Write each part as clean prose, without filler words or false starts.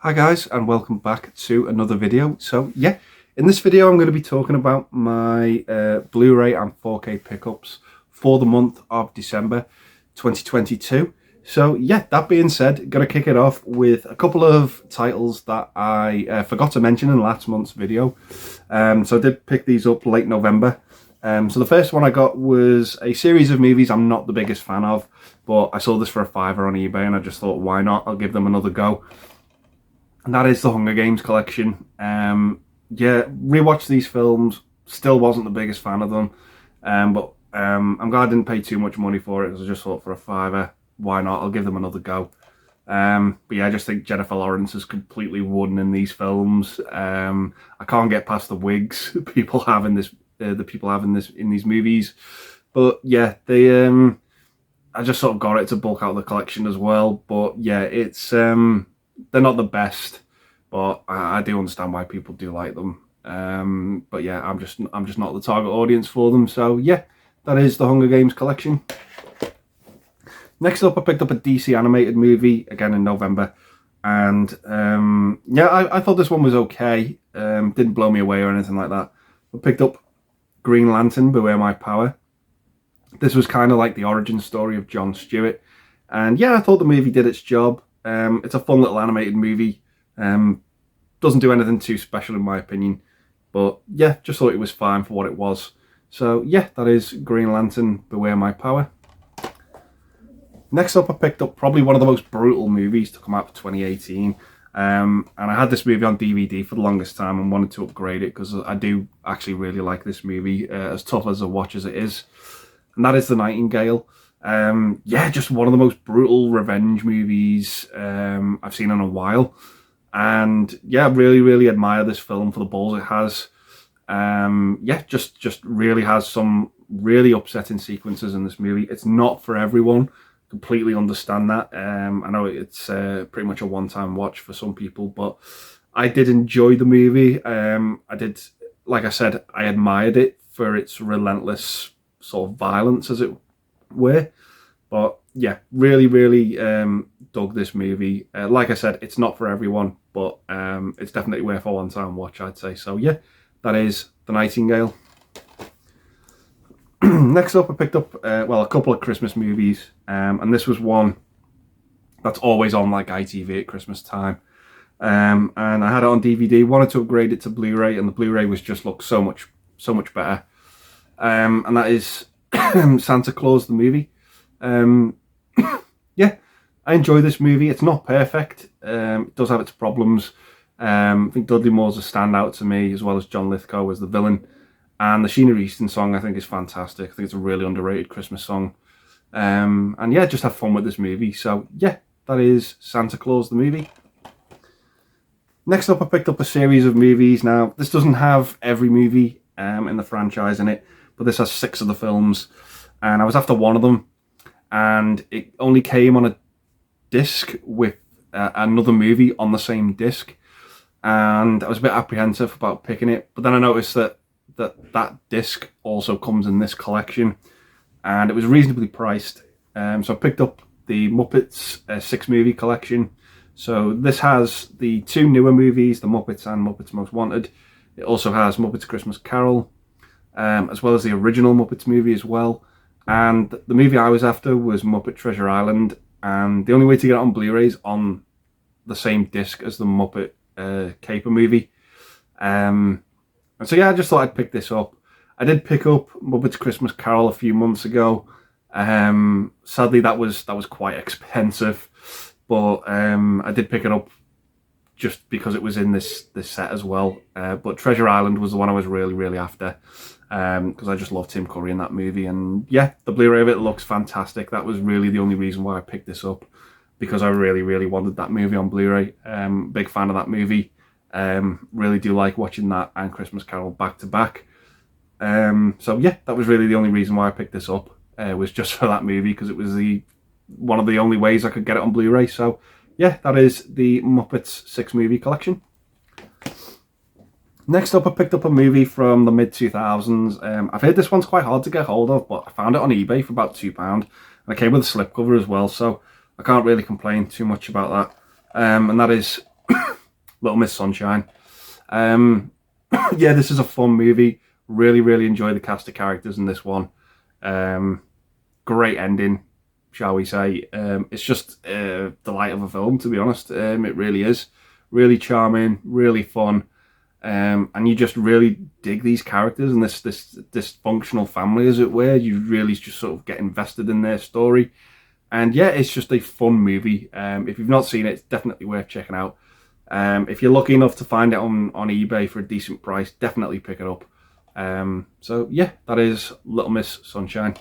Hi guys, and welcome back to another video. So yeah, in this video I'm going to be talking about my Blu-ray and 4K pickups for the month of December 2022. So yeah, that being said, going to kick it off with a couple of titles that I forgot to mention in last month's video. So I did pick these up late November. So the first one I got was a series of movies I'm not the biggest fan of, but I saw this for a £5 on eBay and I just thought, why not? I'll give them another go. And that is the Hunger Games collection. Yeah, rewatched these films, still wasn't the biggest fan of them, but I'm glad I didn't pay too much money for it because I just thought for a £5, why not? I'll give them another go. But yeah, I just think Jennifer Lawrence has completely won in these films. I can't get past the wigs people have in this, the people have in these movies. But yeah, they I just sort of got it to bulk out the collection as well. But yeah, it's they're not the best, but I do understand why people do like them. But yeah, I'm just not the target audience for them. So yeah, that is the Hunger Games collection. Next up, I picked up a DC animated movie again in November, and yeah, I thought this one was okay. Didn't blow me away or anything like that. I picked up Green Lantern: Beware My Power. This was kind of like the origin story of John Stewart, and yeah, I thought the movie did its job. It's a fun little animated movie. Doesn't do anything too special in my opinion, but yeah, just thought it was fine for what it was. So yeah, that is Green Lantern: Beware My Power. Next up, I picked up probably one of the most brutal movies to come out for 2018. And I had this movie on DVD for the longest time and wanted to upgrade it because I do actually really like this movie, as tough as a watch as it is. And that is The Nightingale. Yeah, just one of the most brutal revenge movies I've seen in a while. And yeah, really admire this film for the balls it has. Yeah, just really has some really upsetting sequences in this movie. It's not for everyone. Completely understand that. I know it's pretty much a one-time watch for some people, but I did enjoy the movie. I did, like I said, I admired it for its relentless sort of violence, as it were. But yeah, really dug this movie. Like I said, it's not for everyone, but it's definitely worth a one-time watch, I'd say. So yeah, that is The Nightingale. Next up, I picked up well, a couple of Christmas movies, and this was one that's always on like ITV at Christmas time. And I had it on DVD. Wanted to upgrade it to Blu-ray, and the Blu-ray was just looked so much better. And that is Santa Claus the movie. Yeah, I enjoy this movie. It's not perfect. It does have its problems. I think Dudley Moore's a standout to me, as well as John Lithgow as the villain. And the Sheena Easton song, I think, is fantastic. I think it's a really underrated Christmas song. And yeah, just have fun with this movie. So yeah, that is Santa Claus the movie. Next up, I picked up a series of movies. Now, this doesn't have every movie in the franchise in it, but this has 6 of the films. And I was after one of them, and it only came on a disc with another movie on the same disc. And I was a bit apprehensive about picking it, but then I noticed that disc also comes in this collection, and it was reasonably priced. So I picked up the Muppets 6-movie collection. So this has the 2 newer movies, The Muppets and Muppets Most Wanted. It also has Muppets Christmas Carol, as well as the original Muppets movie as well. And the movie I was after was Muppet Treasure Island, and the only way to get it on Blu-ray is on the same disc as the Muppet Caper movie. And so yeah, I just thought I'd pick this up. I did pick up Muppets Christmas Carol a few months ago. Sadly, that was quite expensive, but I did pick it up just because it was in this set as well. But Treasure Island was the one I was really after, because I just loved Tim Curry in that movie. And yeah, the Blu-ray of it looks fantastic. That was really the only reason why I picked this up, because I really wanted that movie on Blu-ray. Big fan of that movie. Really do like watching that and Christmas Carol back to back. So yeah, that was really the only reason why I picked this up, was just for that movie, because it was one of the only ways I could get it on Blu-ray. So yeah, that is the Muppets 6-movie collection. Next up, I picked up a movie from the mid-2000s. I've heard this one's quite hard to get hold of, but I found it on eBay for about £2, and it came with a slipcover as well, so I can't really complain too much about that. And that is Little Miss Sunshine. Yeah, this is a fun movie. Really enjoy the cast of characters in this one. Great ending, shall we say. It's just the light of a film, to be honest. It really is. Really charming, really fun. And you just really dig these characters and this dysfunctional family, as it were. You really just sort of get invested in their story. And yeah, it's just a fun movie. If you've not seen it, it's definitely worth checking out. If you're lucky enough to find it on eBay for a decent price, definitely pick it up. So yeah, that is Little Miss Sunshine.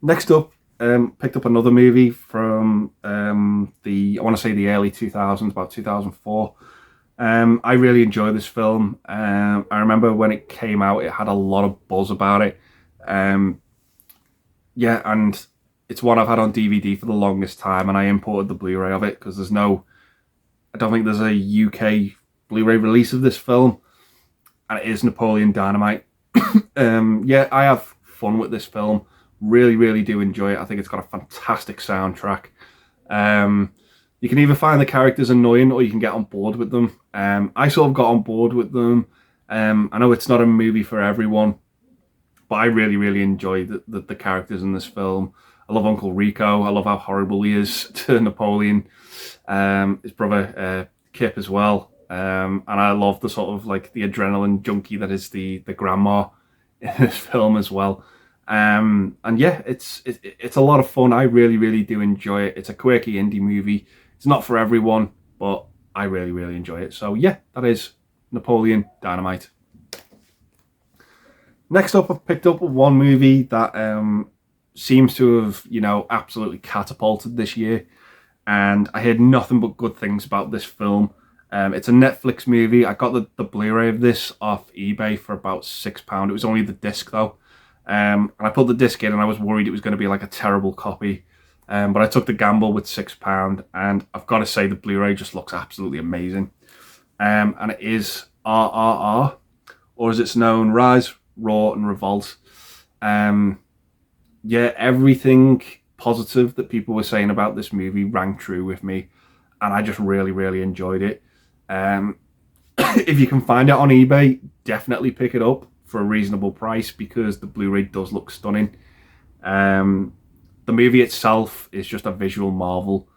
Next up, picked up another movie from I want to say the early 2000s, about 2004. I really enjoyed this film. I remember when it came out, it had a lot of buzz about it. Yeah, and it's one I've had on DVD for the longest time, and I imported the Blu-ray of it because I don't think there's a UK Blu-ray release of this film, and it is Napoleon Dynamite. Yeah, I have fun with this film. Really do enjoy it. I think it's got a fantastic soundtrack. You can either find the characters annoying or you can get on board with them. I sort of got on board with them. I know it's not a movie for everyone, but I really enjoy the characters in this film. I love Uncle Rico. I love how horrible he is to Napoleon. His brother Kip as well. And I love the sort of like the adrenaline junkie that is the grandma in this film as well. And yeah, it's a lot of fun. I really do enjoy it. It's a quirky indie movie. It's not for everyone, but I really enjoy it. So yeah, that is Napoleon Dynamite. Next up, I've picked up one movie that seems to have, absolutely catapulted this year. And I heard nothing but good things about this film. It's a Netflix movie. I got the Blu-ray of this off eBay for about £6. It was only the disc though. And I put the disc in and I was worried it was going to be like a terrible copy. But I took the gamble with £6, and I've got to say the Blu-ray just looks absolutely amazing. And it is RRR, or as it's known, Rise, Roar and Revolt. Yeah, everything positive that people were saying about this movie rang true with me, and I just really enjoyed it. If you can find it on eBay, definitely pick it up for a reasonable price because the Blu-ray does look stunning. The movie itself is just a visual marvel.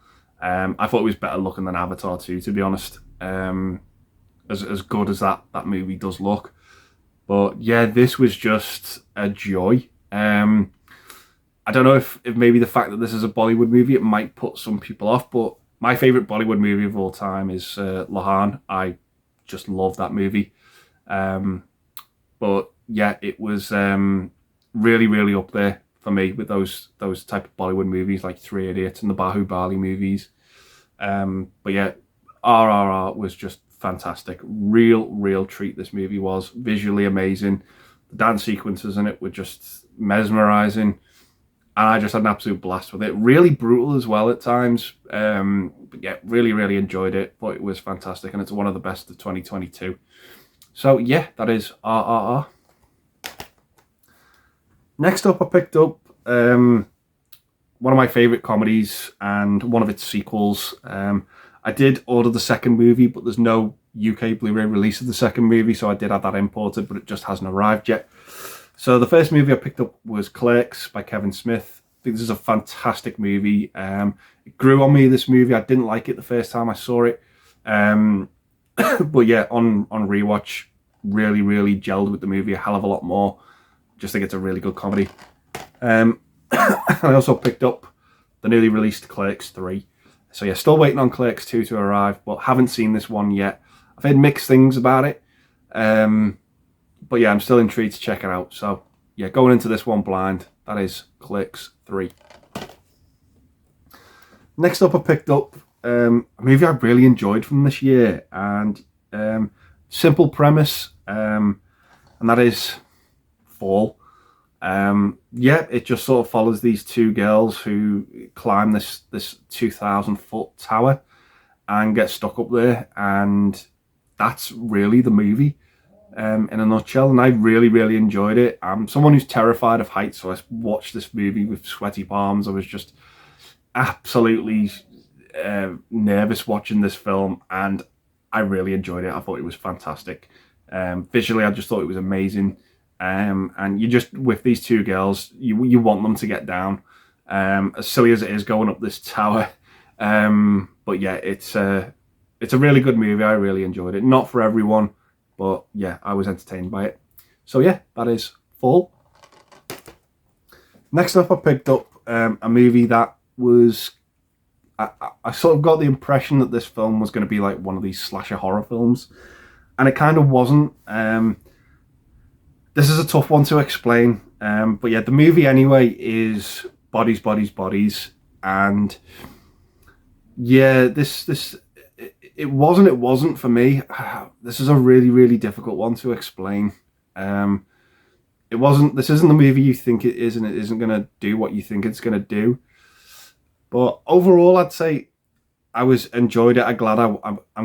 I thought it was better looking than Avatar 2, to be honest. As good as that movie does look. But yeah, this was just a joy. I don't know if maybe the fact that this is a Bollywood movie, it might put some people off, but my favourite Bollywood movie of all time is Lahan. I just love that movie. But yeah, it was really up there for me with those type of Bollywood movies like Three Idiots and the Bahubali movies. But yeah, RRR was just fantastic. Real treat this movie was. Visually amazing. The dance sequences in it were just mesmerizing. And I just had an absolute blast with it. Really brutal as well at times. But yeah, really enjoyed it. Thought it was fantastic. And it's one of the best of 2022. So yeah, that is RRR. Next up, I picked up one of my favourite comedies and one of its sequels. I did order the second movie, but there's no UK Blu-ray release of the second movie, so I did have that imported, but it just hasn't arrived yet. So the first movie I picked up was Clerks by Kevin Smith. I think this is a fantastic movie. It grew on me, this movie. I didn't like it the first time I saw it. But yeah, on rewatch, really gelled with the movie a hell of a lot more. Just think it's a really good comedy. I also picked up the newly released Clerks 3. So yeah, still waiting on Clerks 2 to arrive, but haven't seen this one yet. I've heard mixed things about it. But yeah, I'm still intrigued to check it out. So yeah, going into this one blind, that is Clerks 3. Next up, I picked up a movie I really enjoyed from this year, and simple premise, and that is Fall. Yeah, it just sort of follows these two girls who climb this 2,000-foot tower and get stuck up there, and that's really the movie in a nutshell. And I really enjoyed it. I'm someone who's terrified of heights, so I watched this movie with sweaty palms. I was just absolutely nervous watching this film, and I really enjoyed it. I thought it was fantastic. Visually, I just thought it was amazing. And you just, with these two girls, you want them to get down. As silly as it is going up this tower. But yeah, it's a really good movie. I really enjoyed it. Not for everyone, but yeah, I was entertained by it. So yeah, that is Fall. Next up, I picked up a movie that was... I sort of got the impression that this film was going to be like one of these slasher horror films, and it kind of wasn't. This is a tough one to explain, but yeah, the movie anyway is Bodies, Bodies, Bodies, and yeah, it wasn't for me. This is a really, really difficult one to explain. This isn't the movie you think it is, and it isn't going to do what you think it's going to do. But overall, I'd say I enjoyed it. I'm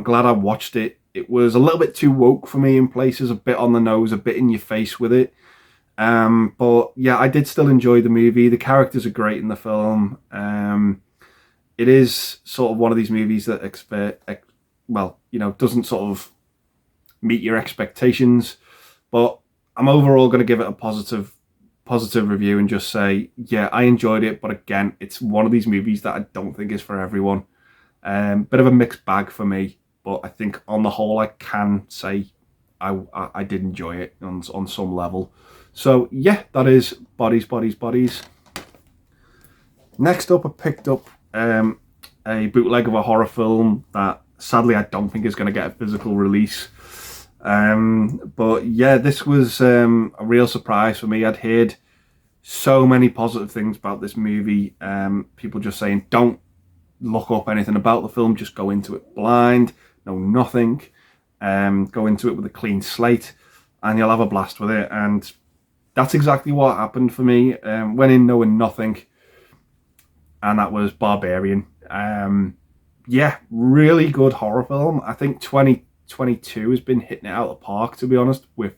glad I watched it. It was a little bit too woke for me in places, a bit on the nose, a bit in your face with it. But yeah, I did still enjoy the movie. The characters are great in the film. It is sort of one of these movies that doesn't sort of meet your expectations. But I'm overall going to give it a positive review and just say, yeah, I enjoyed it, but again, it's one of these movies that I don't think is for everyone. Bit of a mixed bag for me, but I think on the whole, I can say I did enjoy it on some level. So yeah, that is Bodies, Bodies, Bodies. Next up, I picked up a bootleg of a horror film that sadly I don't think is going to get a physical release. But yeah, this was a real surprise for me. I'd heard so many positive things about this movie. People just saying, don't look up anything about the film, just go into it blind, know nothing, go into it with a clean slate, and you'll have a blast with it. And that's exactly what happened for me. Went in knowing nothing, and that was Barbarian. Yeah, really good horror film. I think 2022 has been hitting it out of the park, to be honest, with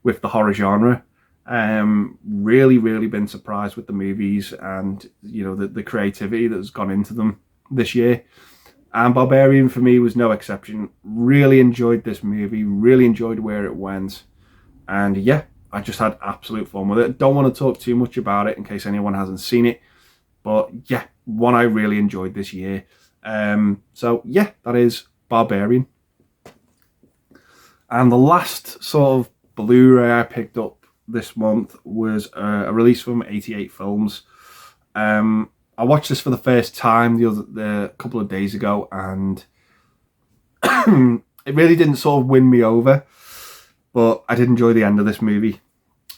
the horror genre. Really, really been surprised with the movies and, you know, the creativity that's gone into them this year. And Barbarian for me was no exception. Really enjoyed this movie, really enjoyed where it went. And yeah, I just had absolute fun with it. Don't want to talk too much about it in case anyone hasn't seen it. But yeah, one I really enjoyed this year. So yeah, that is Barbarian. And the last sort of Blu-ray I picked up this month was a release from 88 Films. I watched this for the first time a couple of days ago, and it really didn't sort of win me over, but I did enjoy the end of this movie,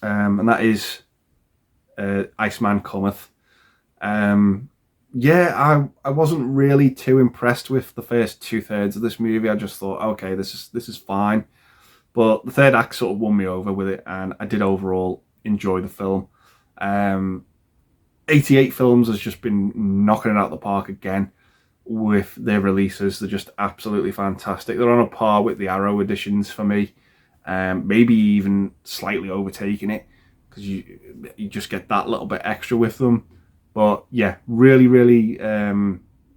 and that is Iceman Cometh. Yeah, I wasn't really too impressed with the first 2/3 of this movie. I just thought, okay, this is fine. But the third act sort of won me over with it, and I did overall enjoy the film. 88 Films has just been knocking it out of the park again with their releases. They're just absolutely fantastic. They're on a par with the Arrow editions for me. Maybe even slightly overtaking it, because you just get that little bit extra with them. But yeah, really, really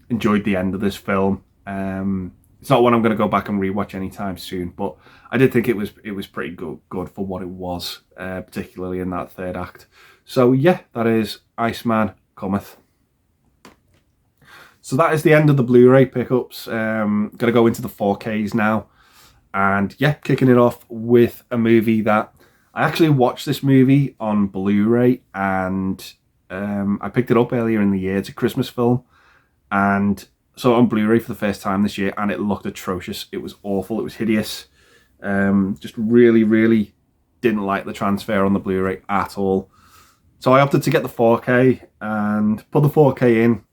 enjoyed the end of this film. It's not one I'm going to go back and rewatch anytime soon, but I did think it was pretty good for what it was, particularly in that third act. So yeah, that is Iceman Cometh. So that is the end of the Blu-ray pickups. Going to go into the 4Ks now, and yeah, kicking it off with a movie that I actually watched this movie on Blu-ray, and I picked it up earlier in the year. It's a Christmas film, and saw it on Blu-ray for the first time this year, and it looked atrocious. It was awful. It was hideous. Just really, really didn't like the transfer on the Blu-ray at all. So I opted to get the 4K and put the 4K in.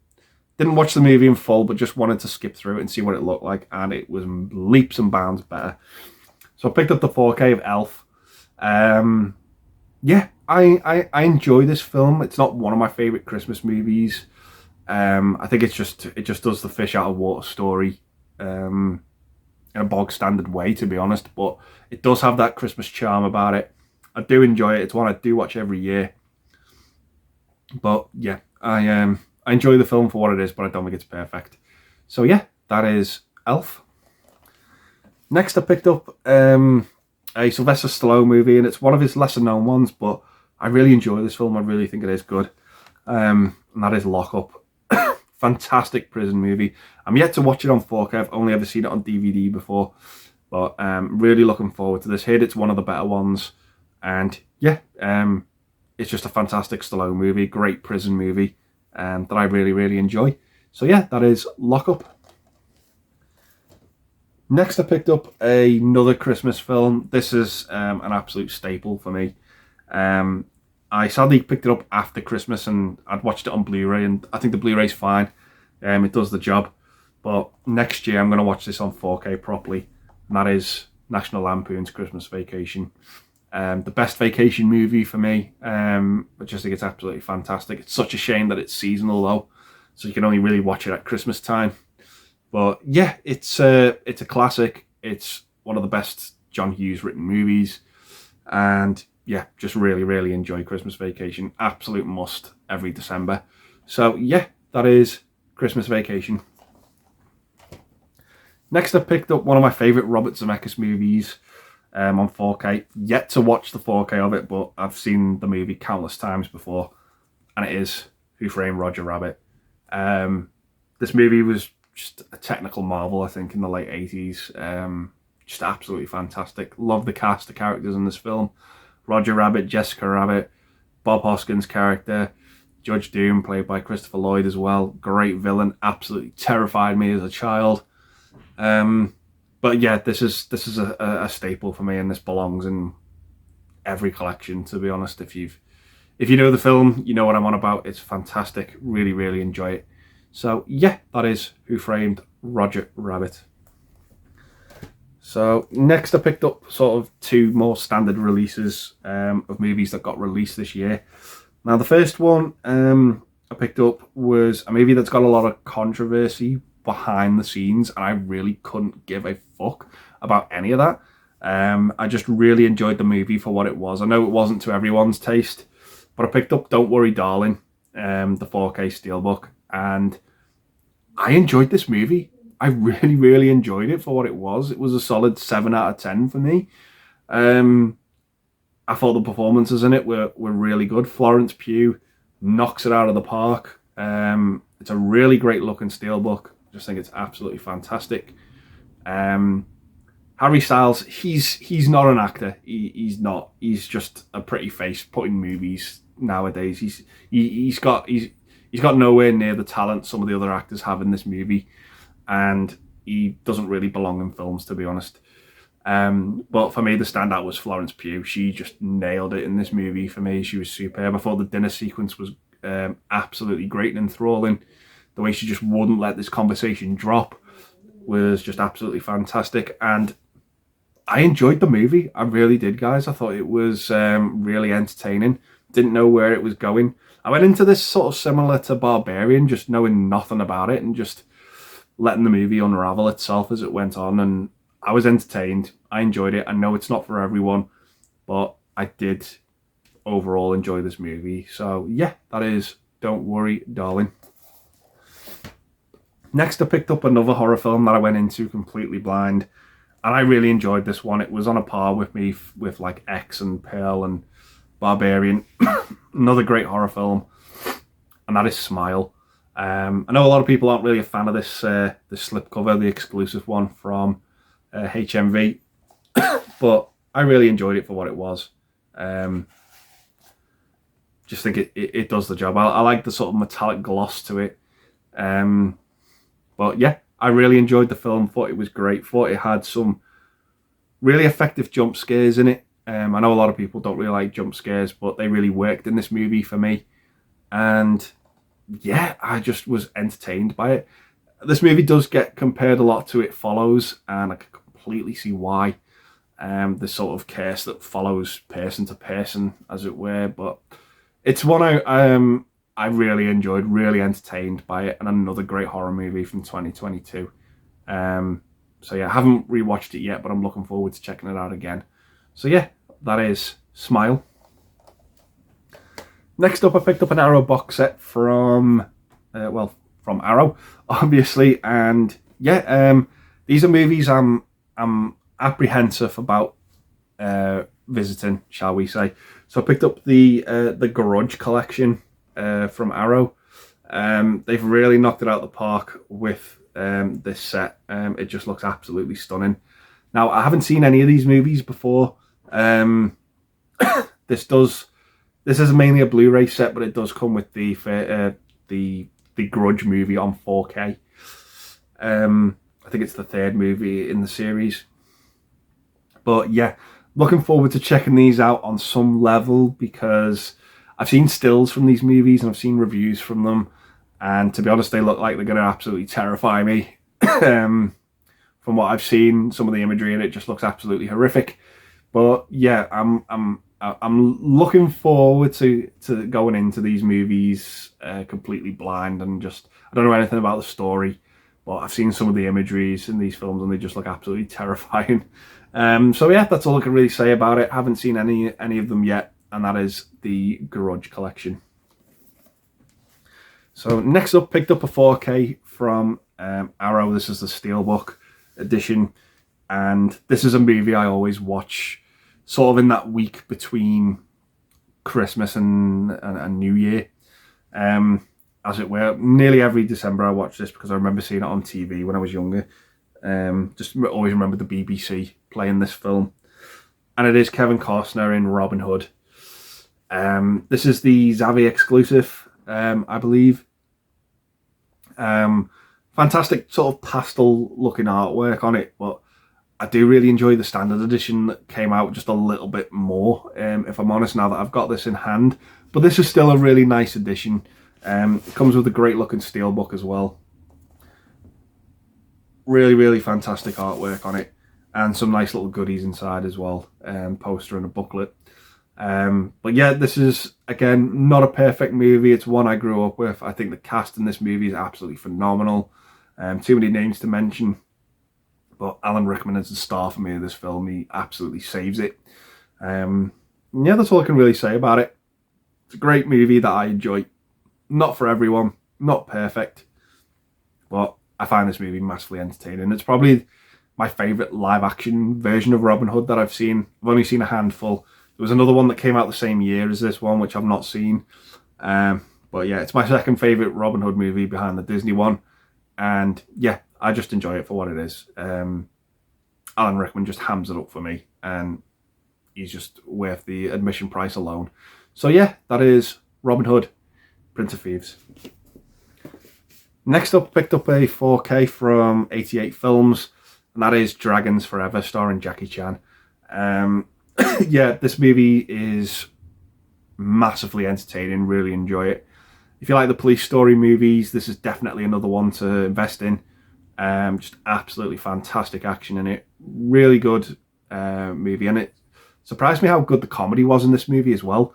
Didn't watch the movie in full, but just wanted to skip through it and see what it looked like, and it was leaps and bounds better. So I picked up the 4K of Elf. Yeah, I enjoy this film. It's not one of my favourite Christmas movies. I think it just does the fish out of water story in a bog standard way, to be honest, but it does have that Christmas charm about it. I do enjoy it. It's one I do watch every year. But yeah, I enjoy the film for what it is, but I don't think it's perfect. So yeah, that is Elf. Next I picked up a Sylvester Stallone movie, and it's one of his lesser known ones, but I really enjoy this film. I really think it is good. And that is Lock Up. Fantastic prison movie. I'm yet to watch it on 4K. I've only ever seen it on DVD before. But really looking forward to this. Heard it's one of the better ones. And yeah, it's just a fantastic Stallone movie. Great prison movie that I really, really enjoy. So yeah, that is Lock Up. Next I picked up another Christmas film. This is an absolute staple for me. I sadly picked it up after Christmas and I'd watched it on Blu-ray, and I think the Blu-ray's fine. It does the job. But next year I'm going to watch this on 4K properly, and that is National Lampoon's Christmas Vacation. The best vacation movie for me. I just think it's absolutely fantastic. It's such a shame that it's seasonal though, so you can only really watch it at Christmas time. But yeah, it's a classic. It's one of the best John Hughes written movies, and yeah, just really, really enjoy Christmas Vacation. Absolute must every December. So yeah, that is Christmas Vacation. Next I picked up one of my favourite Robert Zemeckis movies on 4K. Yet to watch the 4K of it, but I've seen the movie countless times before, and it is Who Framed Roger Rabbit. This movie was just a technical marvel, I think, in the late 80s. Just absolutely fantastic. Love the cast, the characters in this film. Roger Rabbit, Jessica Rabbit, Bob Hoskins' character, Judge Doom, played by Christopher Lloyd as well. Great villain, absolutely terrified me as a child. But yeah, this is a staple for me, and this belongs in every collection, to be honest. If you know the film, you know what I'm on about. It's fantastic. Really, really enjoy it. So yeah, that is Who Framed Roger Rabbit. So next I picked up sort of two more standard releases of movies that got released this year. Now the first one I picked up was a movie that's got a lot of controversy behind the scenes, and I really couldn't give a fuck about any of that. I just really enjoyed the movie for what it was. I know it wasn't to everyone's taste, but I picked up Don't Worry Darling, the 4K Steelbook, and I enjoyed this movie. I really, really enjoyed it for what it was. It was a solid 7 out of 10 for me. I thought the performances in it were really good. Florence Pugh knocks it out of the park. It's a really great looking steelbook. I just think it's absolutely fantastic. Harry Styles, he's not an actor. He's not. He's just a pretty face putting movies nowadays. He's got nowhere near the talent some of the other actors have in this movie, and he doesn't really belong in films, to be honest. But for me, the standout was Florence Pugh. She just nailed it in this movie for me. She was superb. I thought the dinner sequence was absolutely great and enthralling. The way she just wouldn't let this conversation drop was just absolutely fantastic. And I enjoyed the movie. I really did, guys. I thought it was really entertaining. Didn't know where it was going. I went into this sort of similar to Barbarian, just knowing nothing about it and just letting the movie unravel itself as it went on. And I was entertained. I enjoyed it. I know it's not for everyone, but I did overall enjoy this movie. So yeah, that is Don't Worry Darling. Next I picked up another horror film that I went into completely blind, and I really enjoyed this one. It was on a par with me with like X and Pearl and Barbarian. Another great horror film, and that is Smile. I know a lot of people aren't really a fan of this slipcover, the exclusive one from HMV, but I really enjoyed it for what it was. Just think it does the job. I like the sort of metallic gloss to it. But yeah, I really enjoyed the film. Thought it was great. Thought it had some really effective jump scares in it. I know a lot of people don't really like jump scares, but they really worked in this movie for me. And yeah, I just was entertained by it. This movie does get compared a lot to It Follows, and I can completely see why. The sort of curse that follows person to person, as it were. But it's one I really enjoyed, really entertained by it, and another great horror movie from 2022. So yeah, I haven't rewatched it yet, but I'm looking forward to checking it out again. So yeah, that is Smile. Next up, I picked up an Arrow box set from, from Arrow, obviously. And yeah, these are movies I'm apprehensive about visiting, shall we say. So I picked up the Grudge collection from Arrow. They've really knocked it out of the park with this set. It just looks absolutely stunning. Now, I haven't seen any of these movies before. This is mainly a Blu-ray set, but it does come with the Grudge movie on 4K. I think it's the third movie in the series. But yeah, looking forward to checking these out on some level, because I've seen stills from these movies and I've seen reviews from them, and to be honest, they look like they're going to absolutely terrify me. From what I've seen, some of the imagery in it just looks absolutely horrific. But yeah, I'm looking forward to going into these movies completely blind, and just, I don't know anything about the story, but I've seen some of the imageries in these films and they just look absolutely terrifying. So yeah, that's all I can really say about it. I haven't seen any of them yet, and that is the Grudge collection. So next up, picked up a 4K from Arrow. This is the Steelbook edition, and this is a movie I always watch sort of in that week between Christmas and New Year. As it were, nearly every December I watch this because I remember seeing it on TV when I was younger. Just always remember the BBC playing this film, and it is Kevin Costner in Robin Hood. This is the Zavvi exclusive, I believe. Fantastic sort of pastel looking artwork on it, but I do really enjoy the standard edition that came out just a little bit more, if I'm honest, now that I've got this in hand. But this is still a really nice edition. It comes with a great looking steelbook as well. Really, really fantastic artwork on it, and some nice little goodies inside as well, poster and a booklet. But yeah, this is, again, not a perfect movie. It's one I grew up with. I think the cast in this movie is absolutely phenomenal. Too many names to mention, but Alan Rickman is the star for me in this film. He absolutely saves it. Yeah, that's all I can really say about it. It's a great movie that I enjoy. Not for everyone, not perfect, but I find this movie massively entertaining. It's probably my favourite live action version of Robin Hood that I've seen. I've only seen a handful. There was another one that came out the same year as this one, which I've not seen. But yeah, it's my second favourite Robin Hood movie behind the Disney one. And yeah, I just enjoy it for what it is. Alan Rickman just hams it up for me, and he's just worth the admission price alone. So yeah, that is Robin Hood, Prince of Thieves. Next up, picked up a 4K from 88 Films, and that is Dragons Forever, starring Jackie Chan. Yeah, this movie is massively entertaining, really enjoy it. If you like the police story movies, this is definitely another one to invest in. Just absolutely fantastic action in it. Really good movie, and it surprised me how good the comedy was in this movie as well.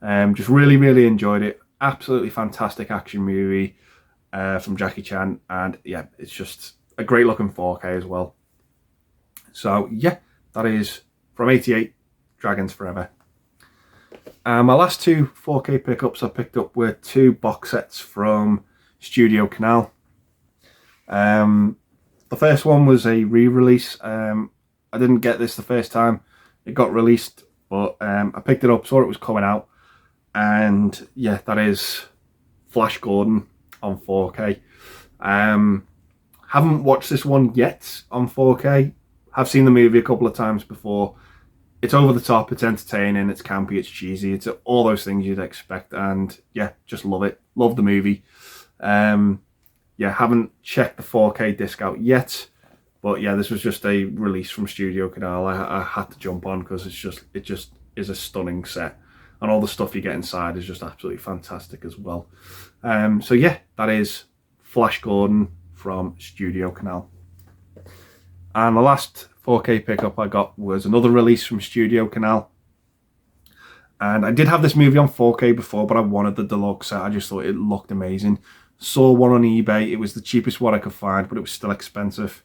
Just really, really enjoyed it. Absolutely fantastic action movie from Jackie Chan, and yeah, it's just a great looking 4K as well. So yeah, that is from 88, Dragons Forever. My last two 4K pickups I picked up were two box sets from Studio Canal. The first one was a re-release. I didn't get this the first time it got released, but I picked it up, saw it was coming out, and yeah, that is Flash Gordon on 4K. Haven't watched this one yet on 4K. I've seen the movie a couple of times before. It's over the top, it's entertaining, it's campy, it's cheesy, it's all those things you'd expect, and yeah, just love it. Love the movie. Yeah, haven't checked the 4K disc out yet, but yeah, this was just a release from Studio Canal. I had to jump on because it just is a stunning set, and all the stuff you get inside is just absolutely fantastic as well. So yeah, that is Flash Gordon from Studio Canal. And the last 4K pickup I got was another release from Studio Canal. And I did have this movie on 4K before, but I wanted the deluxe set. I just thought it looked amazing. Saw one on eBay. It was the cheapest one I could find, but it was still expensive.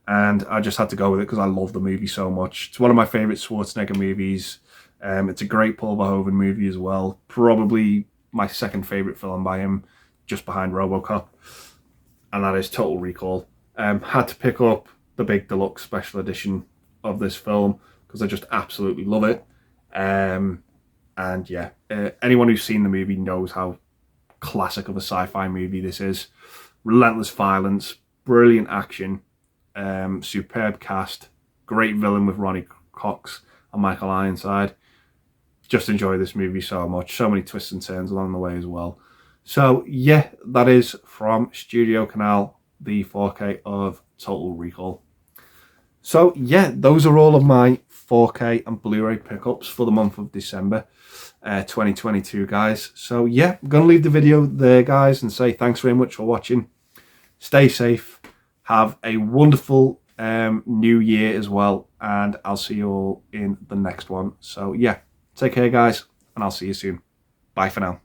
And I just had to go with it because I love the movie so much. It's one of my favourite Schwarzenegger movies. It's a great Paul Verhoeven movie as well. Probably my second favourite film by him, just behind RoboCop. and that is Total Recall. Had to pick up the big deluxe special edition of this film because I just absolutely love it. And yeah, anyone who's seen the movie knows how classic of a sci-fi movie this is. Relentless violence, brilliant action, superb cast, great villain with Ronnie Cox and Michael Ironside. Just enjoy this movie so much. So many twists and turns along the way as well. So yeah, that is from Studio Canal, the 4K of Total Recall. So yeah, those are all of my 4K and Blu-ray pickups for the month of December 2022, guys. So yeah, I'm going to leave the video there, guys, and say thanks very much for watching. Stay safe. Have a wonderful new year as well, and I'll see you all in the next one. So yeah, take care, guys, and I'll see you soon. Bye for now.